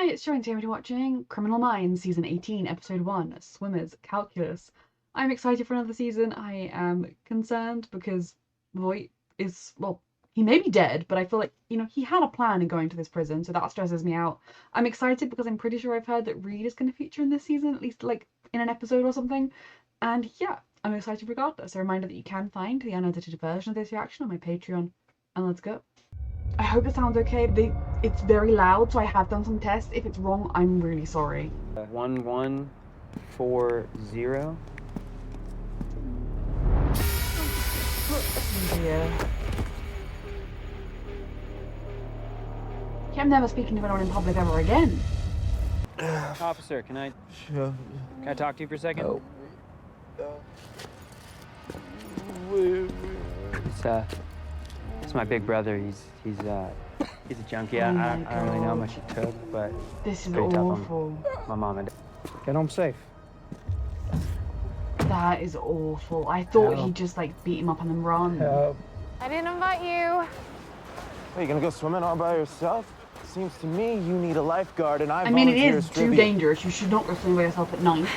Hi, it's Joan. Today we're watching Criminal Minds, Season 18, Episode 1, Swimmers, Calculus. I'm excited for another season. I am concerned because Voight is, well, he may be dead, but I feel like, he had a plan in going to this prison, so that stresses me out. I'm excited because I'm pretty sure I've heard that Reed is going to feature in this season, at least, like, in an episode or something. And yeah, I'm excited regardless. A reminder that you can find the unedited version of this reaction on my Patreon. And let's go. I hope it sounds okay. It's very loud, so I have done some tests. If it's wrong, I'm really sorry. 1140. Yeah. I'm never speaking to anyone in public ever again. Officer, can I talk to you for a second? Oh. It's my big brother. He's a junkie. I don't really know how much he took, but this is pretty tough awful. on my mom and dad. Get home safe. That is awful. I thought he'd just like beat him up and then run. I didn't invite you. Are you gonna go swimming all by yourself? Seems to me you need a lifeguard, and I mean, it is too dangerous. You should not go swimming by yourself at night.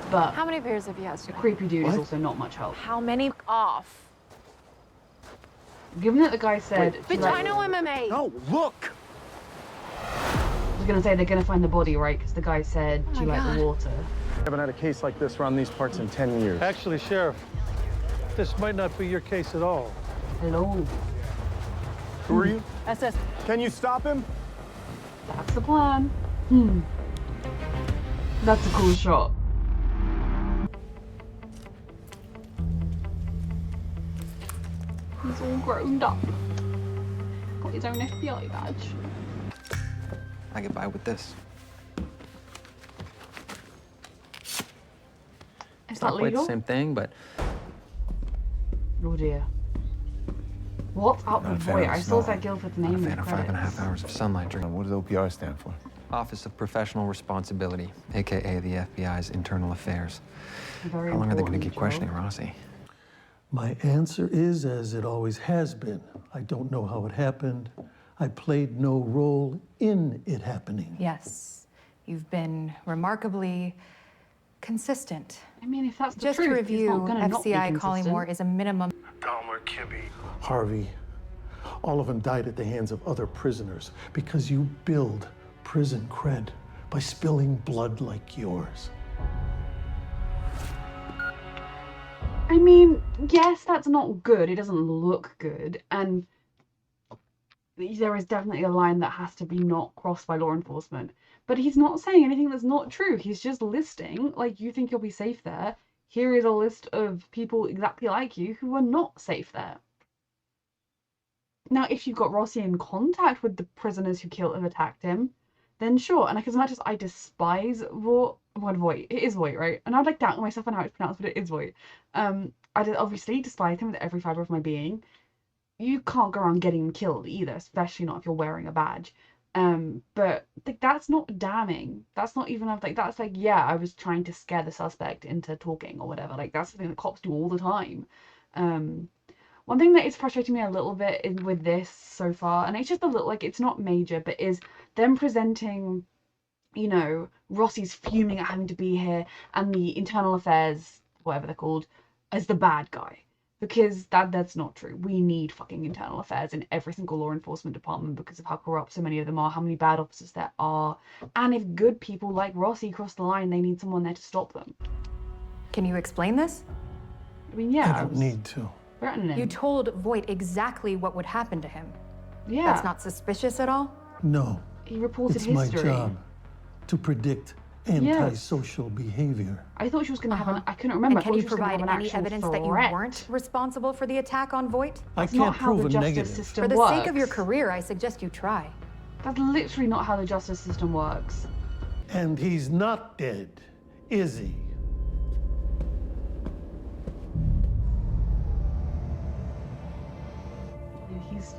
But How many beers have you had the today? creepy dude is also not much help. How many off? Given that the guy said, Bitch, I know MMA. No, look! I was gonna say they're gonna find the body, right? Because the guy said, do you like the water? I haven't had a case like this around these parts in 10 years. Actually, Sheriff, this might not be your case at all. Hello. Who are you? SS. Can you stop him? That's the plan. That's a cool shot. He's all grown up. Got his own FBI badge. I get by with this. Is that Not quite the legal? same thing, but Oh dear. What's up with Voight? I saw that Guilford's name in the fan of 5.5 credits. hours of sunlight during What does OPR stand for? Office of Professional Responsibility, aka the FBI's Internal Affairs. Very How long are they going to important keep job. questioning Rossi? My answer is as it always has been. I don't know how it happened. I played no role in it happening. Yes, you've been remarkably consistent. I mean, if that's the Just truth, to he's review, not gonna not be FCI consistent. Collymore is a minimum. Harvey, all of them died at the hands of other prisoners because you build prison cred by spilling blood like yours. I mean, yes, that's not good. It doesn't look good. And there is definitely a line that has to be not crossed by law enforcement. But he's not saying anything that's not true. He's just listing, like, you think you'll be safe there. Here is a list of people exactly like you who are not safe there. Now, if you've got Rossi in contact with the prisoners who attacked him, then sure. And like, as much as I despise Voight, it is Voight, right? And I'd like doubt myself on how it's pronounced, but it is Voight. I obviously despise him with every fibre of my being. You can't go around getting him killed either, especially not if you're wearing a badge. But like, that's not damning. That's not even like, that's like, yeah, I was trying to scare the suspect into talking or whatever. Like, that's the thing that cops do all the time. One thing that is frustrating me a little bit with this so far, and it's just a little, like, it's not major, but is them presenting, Rossi's fuming at having to be here and the internal affairs, whatever they're called, as the bad guy. Because that's not true. We need fucking internal affairs in every single law enforcement department because of how corrupt so many of them are, how many bad officers there are. And if good people like Rossi cross the line, they need someone there to stop them. Can you explain this? I mean, yeah. I don't need to. Threatening him. You told Voight exactly what would happen to him. Yeah. That's not suspicious at all? No, He reported it's history. my job to predict antisocial behavior. I thought she was going to have an... I couldn't remember. And can I you thought she was gonna provide have an any actual evidence threat. that you weren't responsible for the attack on Voight? I That's can't not how prove the a justice negative. system For the works. sake of your career, I suggest you try. That's literally not how the justice system works. And he's not dead, is he?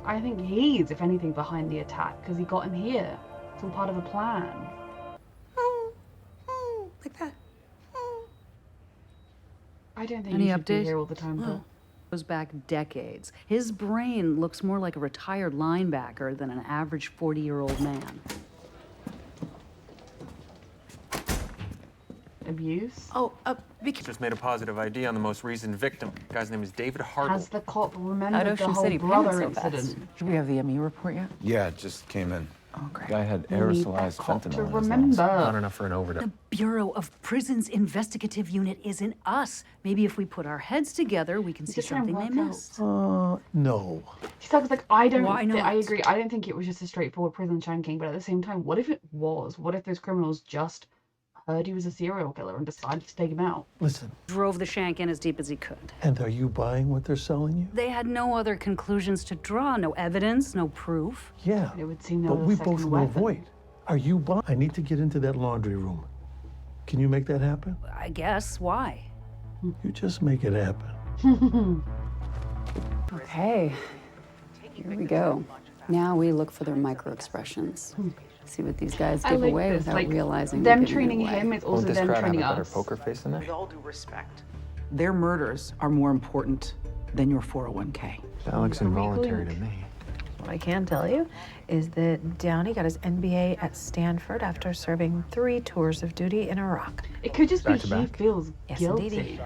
I think he's, if anything, behind the attack because he got him here. It's all part of a plan. Like that. I don't think Any he should be update? here all the time, Bill. Goes back decades. His brain looks more like a retired linebacker than an average 40-year-old man. abuse. Because just made a positive ID on the most recent victim. The guy's name is David Hartle. Has the cop remembered How'd the Ocean whole City brother panic so fast? incident? Do we have the ME report yet? Yeah, it just came in. Oh, great. Guy had We need aerosolized that cop fentanyl to in his lungs. remember. Not enough for an overdose. The Bureau of Prisons Investigative Unit isn't us. Maybe if we put our heads together, we can see Just try and something they work missed. No. She says, like, I don't. Why I not? agree. I don't think it was just a straightforward prison shanking, but at the same time, what if it was? What if those criminals just heard he was a serial killer and decided to take him out? Listen, Drove the shank in as deep as he could. and are you buying what they're selling you? They had no other conclusions to draw, no evidence, no proof. Yeah. It would seem there But was a we second both know weapon. Voight. Are you buying? I need to get into that laundry room. Can you make that happen? I guess. Why? You just make it happen. Okay, here we go. Now we look for their micro expressions. See what these guys I give like away this. without Like, realizing them they're giving training it away. him is also Won't this them crowd have a training better us. poker face than that? With all due respect, their murders are more important than your 401k. That looks involuntary to me. What I can tell you is that Downey got his MBA at Stanford after serving 3 tours of duty in Iraq. It could just be Back to he back. feels Yes, guilty. indeedy.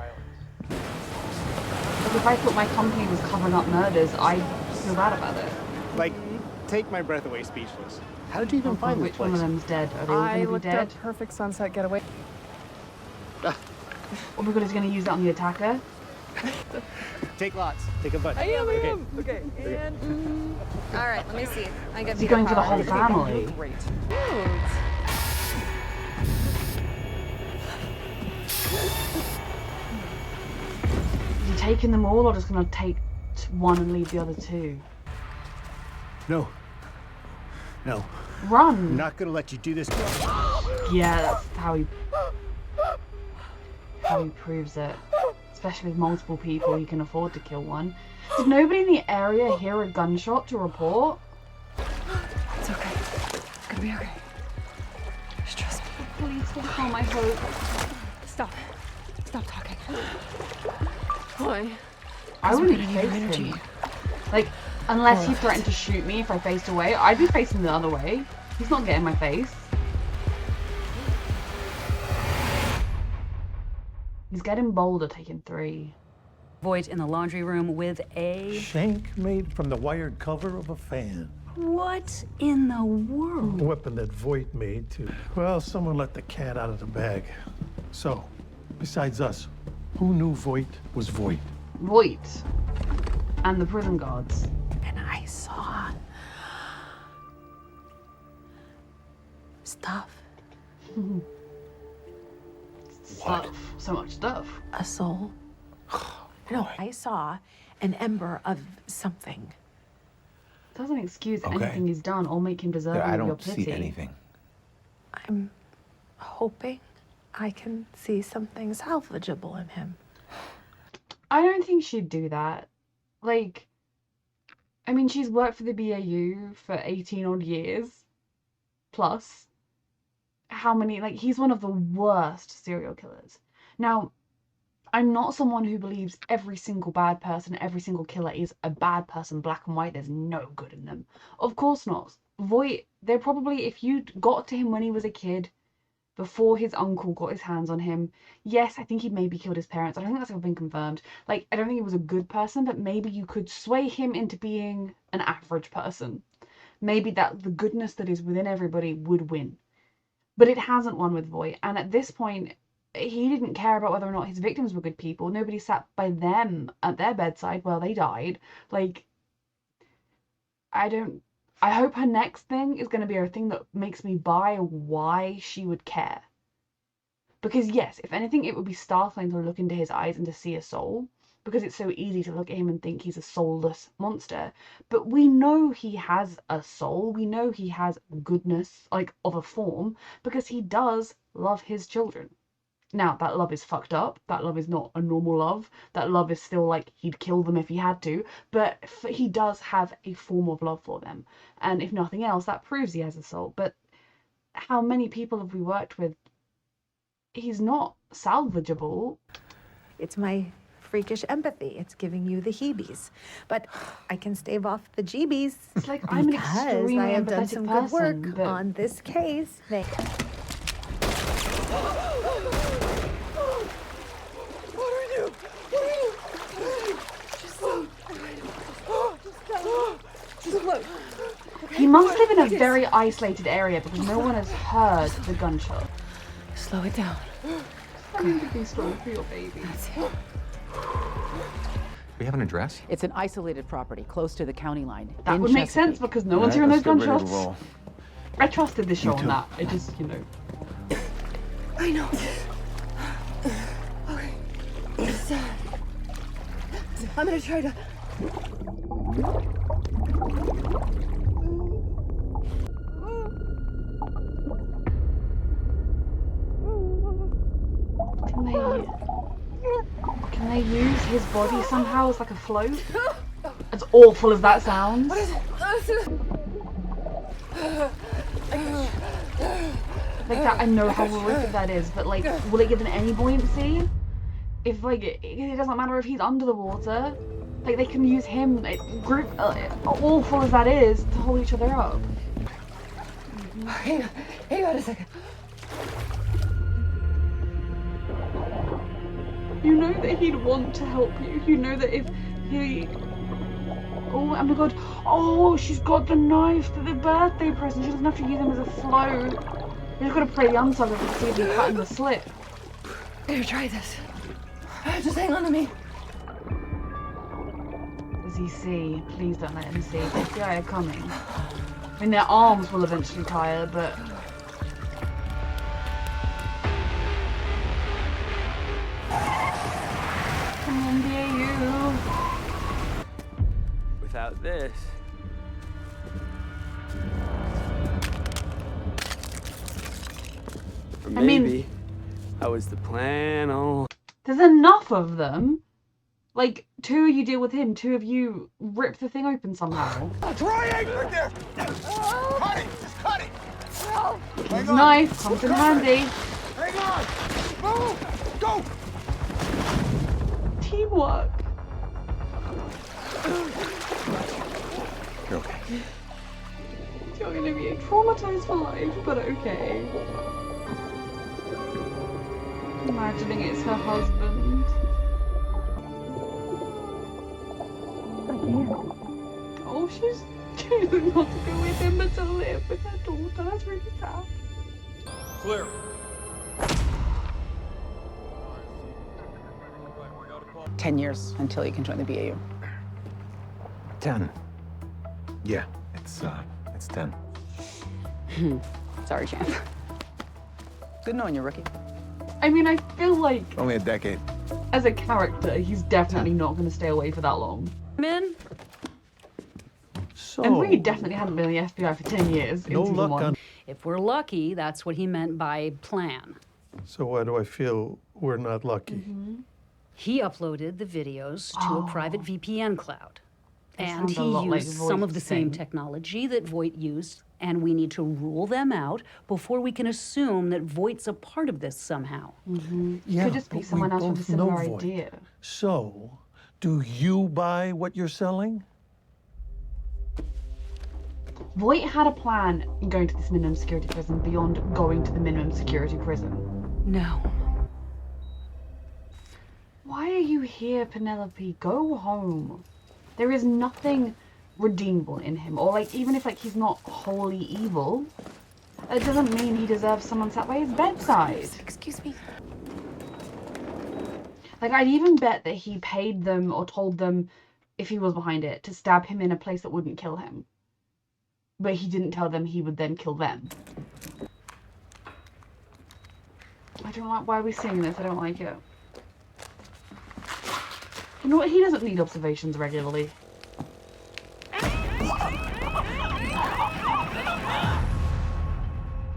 Like if I thought my company was covering up murders, I'd feel bad about it. Like, take my breath away, speechless. How did you even find this Which one of place? them's dead? Are they all I going to looked be dead? up perfect sunset getaway. Oh my god, he's going to use that on the attacker? Take lots. Take a bunch. I am. Okay, and All right, let me see. I get Is he going for the whole family? great. Is he taking them all or just going to take one and leave the other two? No. No. Run! I'm not gonna let you do this. Yeah, that's how he proves it. Especially with multiple people, he can afford to kill one. Did nobody in the area hear a gunshot to report? It's okay. It's gonna be okay. Just trust me. Please don't call my hope. Stop. Stop talking. Why? I wouldn't face him. Like, unless he threatened to shoot me if I faced away, I'd be facing the other way. He's not getting my face. He's getting bolder, taking 3. Voight in the laundry room with a... Shank made from the wired cover of a fan. What in the world? A weapon that Voight made too. Well, someone let the cat out of the bag. So, besides us, who knew Voight was Voight? Voight. And the prison guards. And I saw stuff. Stuff. So much stuff. A soul. No, I saw an ember of something. Doesn't excuse Okay. anything he's done or make him deserving I of your don't pity. see anything. I'm hoping I can see something salvageable in him. I don't think she'd do that. Like, I mean, she's worked for the BAU for 18 odd years. Plus. How many, like, he's one of the worst serial killers. Now, I'm not someone who believes every single bad person, every single killer is a bad person, black and white. There's no good in them. Of course not. Voight, they're probably, if you got to him when he was a kid, before his uncle got his hands on him, yes, I think he maybe killed his parents. I don't think that's ever been confirmed. Like, I don't think he was a good person, but maybe you could sway him into being an average person. Maybe that the goodness that is within everybody would win. But it hasn't won with Voight. And at this point, he didn't care about whether or not his victims were good people. Nobody sat by them at their bedside while they died. Like, I hope her next thing is going to be a thing that makes me buy why she would care. Because yes, if anything, it would be startling to look into his eyes and to see a soul. Because it's so easy to look at him and think he's a soulless monster. But we know he has a soul. We know he has goodness, like, of a form. Because he does love his children. Now, that love is fucked up. That love is not a normal love. That love is still like he'd kill them if he had to. But he does have a form of love for them. And if nothing else, that proves he has a soul. But how many people have we worked with? He's not salvageable. It's my freakish empathy. It's giving you the heebies. But I can stave off the jeebies. It's like I'm an because extremely I have done empathetic some person, good work but... on this case. He must live in a very isolated area because no one has heard the gunshot. Slow it down. I need to be strong for your baby. We have an address? It's an isolated property close to the county line. That would make sense because no one's hearing those gunshots. I trusted this show on that. It just, you know. I know. Okay. I'm gonna try to. Can they use his body somehow as like a float? As awful as that sounds. Like that, I know how horrific that is, but like, will it give them any buoyancy? If like, it doesn't matter if he's under the water. Like they can use him, group, awful as that is, to hold each other up. Hang on a second. You know that he'd want to help you. You know that if he... Oh my god. Oh, she's got the knife for the birthday present. She doesn't have to use him as a float. You just gotta pray the unsub to see if he's cutting the slip. Here, try this. Just hang on to me. Does he see? Please don't let him see. The FBI are coming. I mean, their arms will eventually tire, but... Come on, BAU. Without this. Or maybe I mean, that was the plan all. there's enough of them. Like, 2 of you deal with him, 2 of you rip the thing open somehow. Trying! Right there! Cut it! Just cut it! His knife comes in handy. Hang on! Move! Go! Teamwork. You're okay. You're gonna be traumatized for life, but okay. Imagining it's her husband. Oh, she's choosing not to go with him, but to live with her daughter. That's really sad. Clear. 10 years until you can join the BAU. 10. Yeah, it's 10. Sorry, champ. Good knowing you, rookie. I mean, I feel like Only a decade. as a character, he's definitely not going to stay away for that long. Men? So, And Reed definitely hadn't been in the FBI for 10 years. no in season luck 1. on... If we're lucky, that's what he meant by plan. So why do I feel we're not lucky? He uploaded the videos to a private VPN cloud. And sounds a he lot like used some of Voight's the same thing. technology that Voight used, and we need to rule them out before we can assume that Voight's a part of this somehow. Yeah, Could just be but someone we else with a both similar know Voight. idea. So, do you buy what you're selling? Voight had a plan in going to this minimum security prison beyond going to the minimum security prison. No. Why are you here, Penelope? Go home. There is nothing redeemable in him, or like even if like he's not wholly evil, that doesn't mean he deserves someone sat by his bedside. Excuse me. Like I'd even bet that he paid them or told them, if he was behind it, to stab him in a place that wouldn't kill him. But he didn't tell them he would then kill them. I don't like, why are we seeing this? I don't like it. You know what? He doesn't need observations regularly.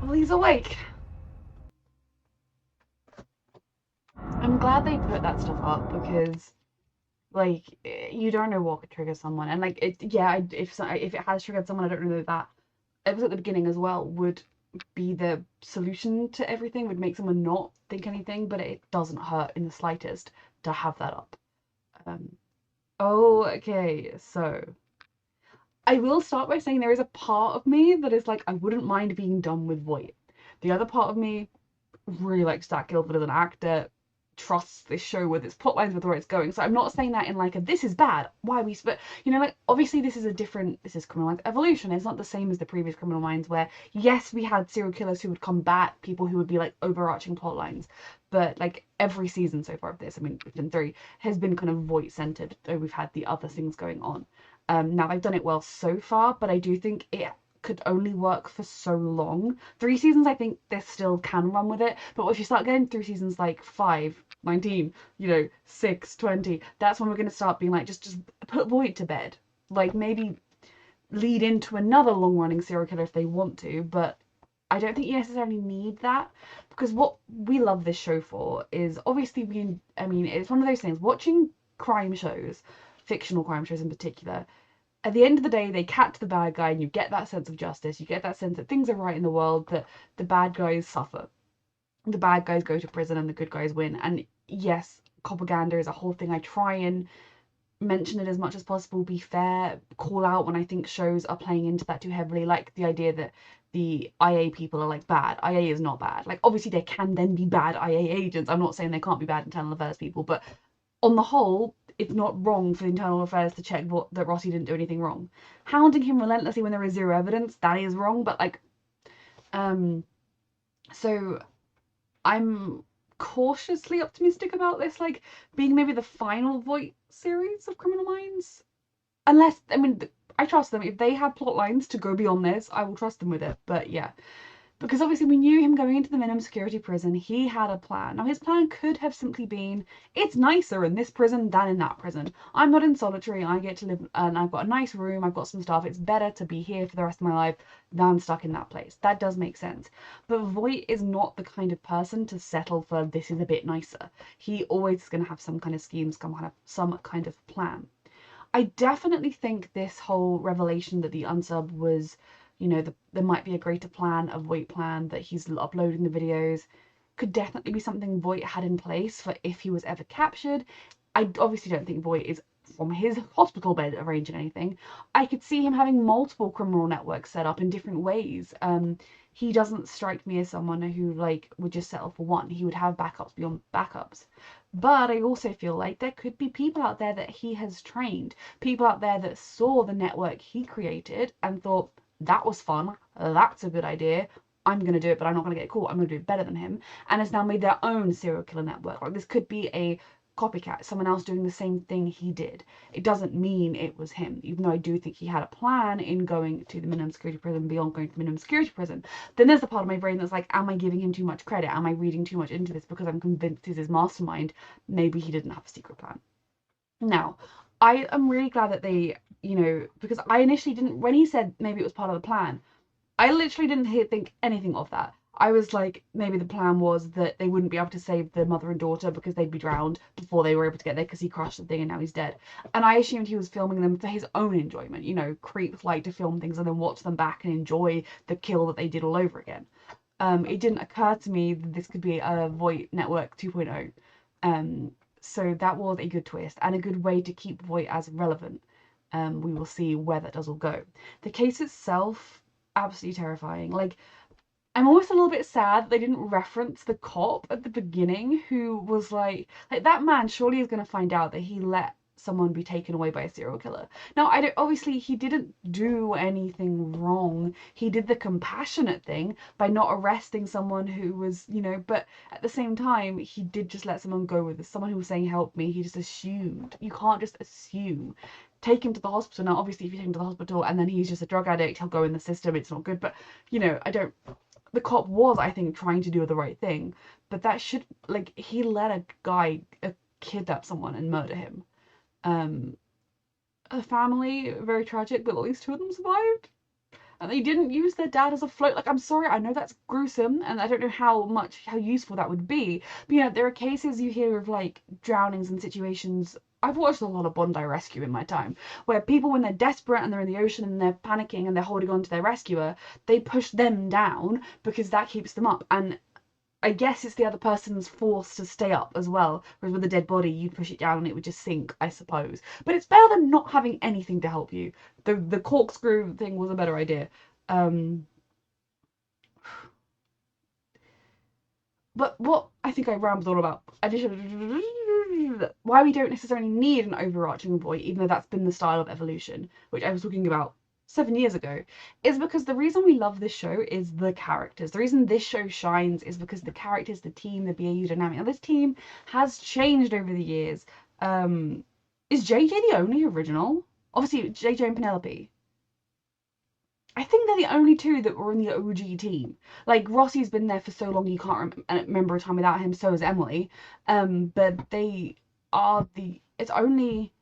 Well, he's awake. I'm glad they put that stuff up because, like, you don't know what could trigger someone, and like, if it has triggered someone, I don't know that it was at the beginning as well would be the solution to everything, would make someone not think anything, but it doesn't hurt in the slightest to have that up. Okay, so I will start by saying there is a part of me that is like, I wouldn't mind being done with Voight. The other part of me really likes Jack Gilford as an actor, trusts this show with its plot lines, with where it's going. So I'm not saying that in like a this is bad, why we, but you know, like obviously this is Criminal Minds evolution. It's not the same as the previous Criminal Minds, where yes, we had serial killers who would combat people who would be like overarching plot lines, but like every season so far of this, I mean, it's been 3, has been kind of Voight centered, though we've had the other things going on. Now they've done it well so far, but I do think it could only work for so long. 3 seasons, I think they still can run with it, but if you start getting through seasons like 5, 19, 6, 20, that's when we're going to start being like, just put Voight to bed. Like, maybe lead into another long-running serial killer if they want to, but I don't think you necessarily need that, because what we love this show for is, obviously, it's one of those things, watching crime shows, fictional crime shows in particular, at the end of the day, they catch the bad guy and you get that sense of justice, you get that sense that things are right in the world, that the bad guys suffer. The bad guys go to prison and the good guys win. And yes, propaganda is a whole thing. I try and mention it as much as possible, be fair, call out when I think shows are playing into that too heavily, like the idea that the IA people are like bad. IA is not bad. Like, obviously there can then be bad IA agents. I'm not saying they can't be bad internal affairs people, but on the whole, it's not wrong for the internal affairs to check that Rossi didn't do anything wrong. Hounding him relentlessly when there is zero evidence, that is wrong, but like, so I'm cautiously optimistic about this, like, being maybe the final Voight series of Criminal Minds. Unless, I mean, I trust them. If they have plot lines to go beyond this, I will trust them with it. But yeah. Because obviously we knew him going into the minimum security prison, he had a plan. Now his plan could have simply been, it's nicer in this prison than in that prison. I'm not in solitary, I get to live, and I've got a nice room, I've got some stuff, it's better to be here for the rest of my life than stuck in that place. That does make sense. But Voight is not the kind of person to settle for this is a bit nicer. He always is going to have some kind of scheme, some kind of plan. I definitely think this whole revelation that the unsub was, there might be a greater plan, a Voight plan, that he's uploading the videos, could definitely be something Voight had in place for if he was ever captured. I obviously don't think Voight is from his hospital bed arranging anything. I could see him having multiple criminal networks set up in different ways. He doesn't strike me as someone who would just settle for one. He would have backups beyond backups. But I also feel like there could be people out there that he has trained, people out there that saw the network he created and thought, that was fun, that's a good idea, I'm going to do it, but I'm not going to get caught, I'm going to do it better than him, and has now made their own serial killer network. Like, this could be a copycat, someone else doing the same thing he did. It doesn't mean it was him, even though I do think he had a plan in going to the minimum security prison beyond going to minimum security prison. Then there's the part of my brain that's like, am I giving him too much credit? Am I reading too much into this because I'm convinced he's his mastermind? Maybe he didn't have a secret plan. Now, I am really glad that they, because I initially didn't, when he said maybe it was part of the plan, I literally didn't think anything of that. I was like, maybe the plan was that they wouldn't be able to save the mother and daughter because they'd be drowned before they were able to get there because he crushed the thing and now he's dead. And I assumed he was filming them for his own enjoyment. Creeps like to film things and then watch them back and enjoy the kill that they did all over again. It didn't occur to me that this could be a Voight Network 2.0. So that was a good twist and a good way to keep Voight as relevant. We will see where that does all go. The case itself, absolutely terrifying. Like, I'm almost a little bit sad that they didn't reference the cop at the beginning who was like that man surely is going to find out that he let someone be taken away by a serial killer. Now, obviously he didn't do anything wrong. He did the compassionate thing by not arresting someone who was, but at the same time, he did just let someone go with this. Someone who was saying, help me, he just assumed. You can't just assume. Take him to the hospital. Now, obviously, if you take him to the hospital and then he's just a drug addict, he'll go in the system, it's not good. But, the cop was, I think, trying to do the right thing. But that should, he let a guy kidnap someone and murder him. A family, very tragic, but at least 2 of them survived. And they didn't use their dad as a float. I'm sorry, I know that's gruesome, and I don't know how useful that would be. But, there are cases you hear of, drownings and situations. I've watched a lot of Bondi Rescue in my time, where people, when they're desperate and they're in the ocean and they're panicking and they're holding on to their rescuer, they push them down because that keeps them up. And I guess it's the other person's force to stay up as well. Whereas with a dead body, you'd push it down and it would just sink, I suppose. But it's better than not having anything to help you. The corkscrew thing was a better idea. But what I think I rambled all about, why we don't necessarily need an overarching void, even though that's been the style of evolution, which I was talking about 7 years ago, is because the reason we love this show is the characters. The reason this show shines is because the characters, the team, the BAU dynamic. Now, this team has changed over the years. Is JJ the only original? Obviously, JJ and Penelope. I think they're the only two that were in the OG team. Like, Rossi's been there for so long you can't remember a time without him, so is Emily. But they are it's only,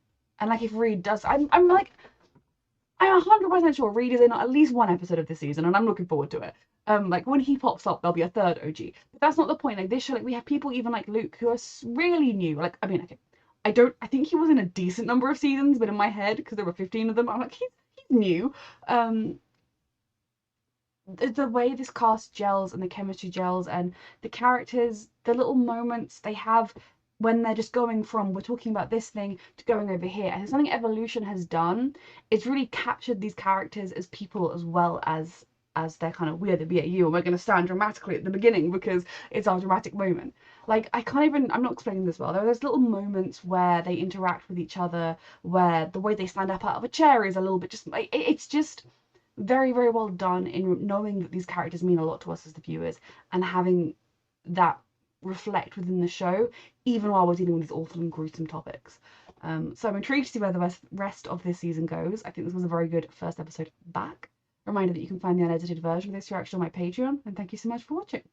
and like if Reed does, I'm 100% sure Reed is in at least one episode of this season, and I'm looking forward to it. Like when he pops up, there'll be a third OG. But that's not the point. Like this show, like we have people even like Luke who are really new. Like, I mean, okay, I think he was in a decent number of seasons, but in my head, because there were 15 of them, I'm like, he's new. The way this cast gels and the chemistry gels and the characters, the little moments they have when they're just going from we're talking about this thing to going over here, and it's something evolution has done. It's really captured these characters as people as well as they're kind of weird. The BAU, and we're going to stand dramatically at the beginning because it's our dramatic moment. Like I'm not explaining this well. There are those little moments where they interact with each other, where the way they stand up out of a chair is a little bit just it's just very, very well done in knowing that these characters mean a lot to us as the viewers and having that reflect within the show, even while we're dealing with these awful and gruesome topics. So I'm intrigued to see where the rest of this season goes. I think this was a very good first episode back. Reminder that you can find the unedited version of this reaction on my Patreon, and thank you so much for watching.